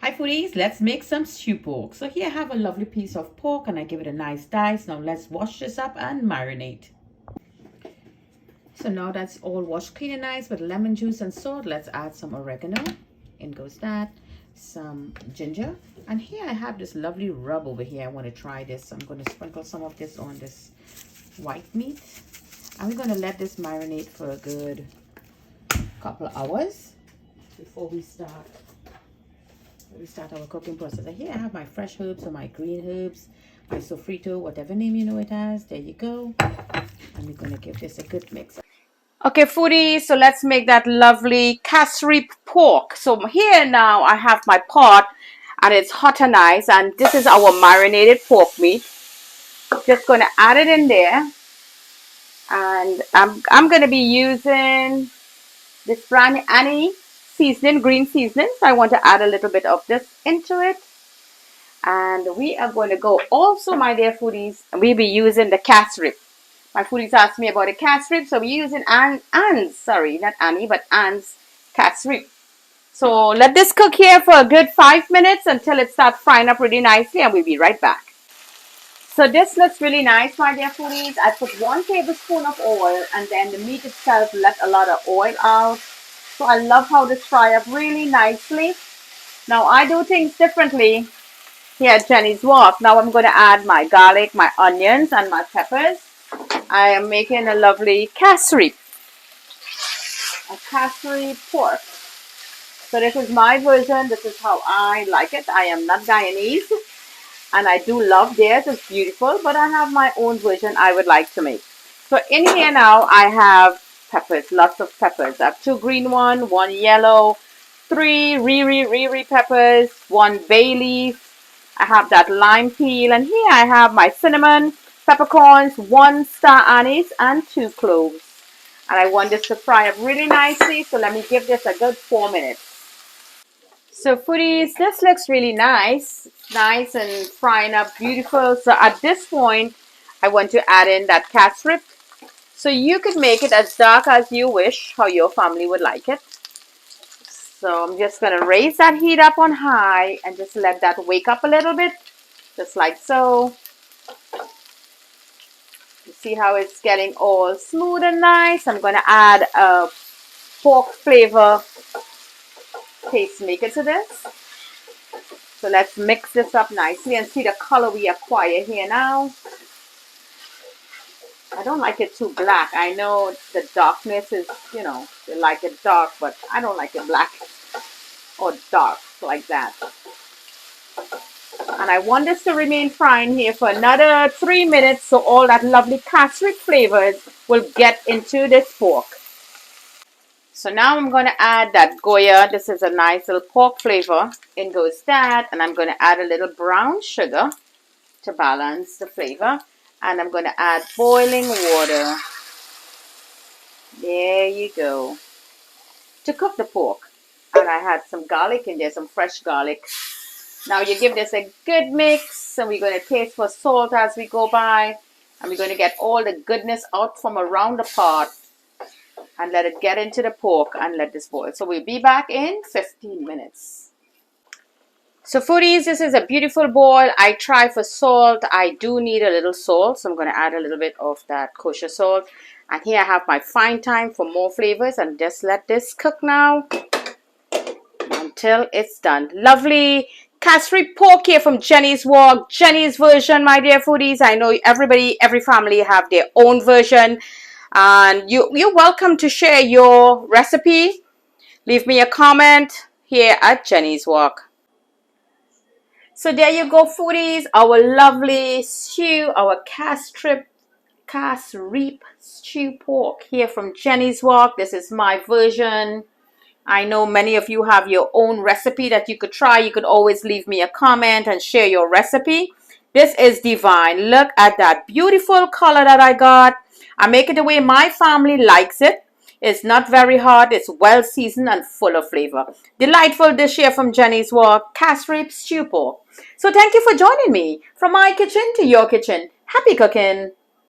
Hi foodies, let's make some stew pork. So here I have a lovely piece of pork and I give it a nice dice. Now let's wash this up and marinate. So now that's all washed clean and nice with lemon juice and salt. Let's add some oregano. In goes that. Some ginger. And here I have this lovely rub over here. I want to try this. So I'm going to sprinkle some of this on this white meat. And we're going to let this marinate for a good couple of hours before we start our cooking process. And here I have my fresh herbs or my green herbs, my sofrito, whatever name you know it as. There you go. And we're going to give this a good mix. Okay, foodies, so let's make that lovely Casreep pork. So here now I have my pot and it's hot and nice, and this is our marinated pork meat. Just going to add it in there, and I'm going to be using this brand Annie seasoning, green seasoning. So I want to add a little bit of this into it. And we are going to go also, my dear foodies, we'll be using the Casreep. My foodies asked me about the Casreep, so we're using Anne's, sorry, not Annie, but Anne's Casreep. So let this cook here for a good 5 minutes until it starts frying up really nicely, and we'll be right back. So this looks really nice, my dear foodies. I put 1 tablespoon of oil, and then the meat itself let a lot of oil out. So I love how this fry up really nicely. Now I do things differently here at Jenny's Walk. Now I'm going to add my garlic, my onions, and my peppers. I am making a lovely Casreep, a Casreep pork. So this is my version. This is how I like it. I am not Guyanese, and I do love theirs. It's beautiful, but I have my own version I would like to make. So in here now I have peppers, lots of peppers. I have 2 green ones, 1 yellow, 3 riri peppers, 1 bay leaf. I have that lime peel, and here I have my cinnamon, peppercorns, 1 star anise, and 2 cloves. And I want this to fry up really nicely, so let me give this a good 4 minutes. So foodies, this looks really nice and frying up beautiful. So at this point, I want to add in that Casreep. So you could make it as dark as you wish, how your family would like it. So I'm just going to raise that heat up on high and just let that wake up a little bit, just like so. You see how it's getting all smooth and nice. I'm going to add a pork flavor tastemaker to this. So let's mix this up nicely and see the color we acquire here now. I don't like it too black. I know the darkness is, you know, they like it dark, but I don't like it black or dark like that. And I want this to remain frying here for another 3 minutes, so all that lovely Casreep flavors will get into this pork. So now I'm going to add that Goya. This is a nice little pork flavor. In goes that. And I'm going to add a little brown sugar to balance the flavor. And I'm going to add boiling water. There you go. To cook the pork. And I had some garlic in there, some fresh garlic. Now you give this a good mix. And we're going to taste for salt as we go by. And we're going to get all the goodness out from around the pot. And let it get into the pork and let this boil. So we'll be back in 15 minutes. So foodies, this is a beautiful boil. I try for salt. I do need a little salt, so I'm going to add a little bit of that kosher salt. And here I have my fine thyme for more flavors, and just let this cook now until it's done. Lovely Casreep pork here from Jenny's Walk, Jenny's version, my dear foodies. I know every family have their own version, and you're welcome to share your recipe. Leave me a comment here at Jenny's Walk. So there you go, foodies, our lovely stew, our Casreep stew pork here from Jenny's Walk. This is my version. I know many of you have your own recipe that you could try. You could always leave me a comment and share your recipe. This is divine. Look at that beautiful color that I got. I make it the way my family likes it. It's not very hot. It's well seasoned and full of flavor. Delightful dish here from Jenny's Walk, Casreep stew pork. So thank you for joining me. From my kitchen to your kitchen. Happy cooking.